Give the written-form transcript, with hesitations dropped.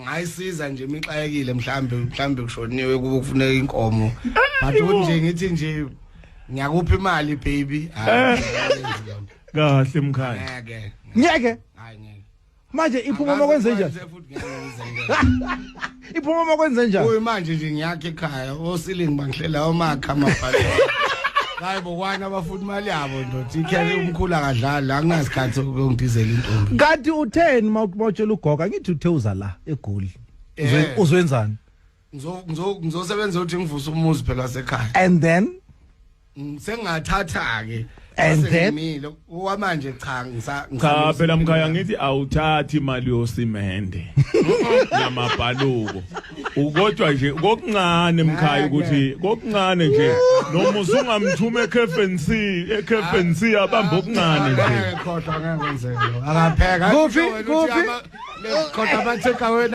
ngayisiza nje imixayekile mhlambe kushoniwe kuba kufuneka inkomo but nje ngithi nje ngiyakupha imali baby kahle mkhaya ngeke hayi ngeke manje iphuma makwenze njani iphuma makwenze njani uyi manje nje ngiyakhe ekhaya osilingi bangihlela omakha amabhalo hayi bokwana abafuna imali yabo ndothi ikhele umkhulu akadlali angasikhathi ukungidizela intombi kanti utheni mawutshela ugoga ngithi uthe uza la eGoli uzwenzani ngizosebenza ukuthi ngivuse umuzi phela wasekhaya and then sengathatha ke and then ngimile okwamanje cha cha phela mkhaya ngithi awuthathi imali yosimende namabhaluko ukodwa nje kokuncane mkhaya ukuthi kokuncane nje noma usungamthuma eKFNC abamba okuncane nje akakhohlwa ngeke kwenzeke akapheka kuphi kodwa bathe kawe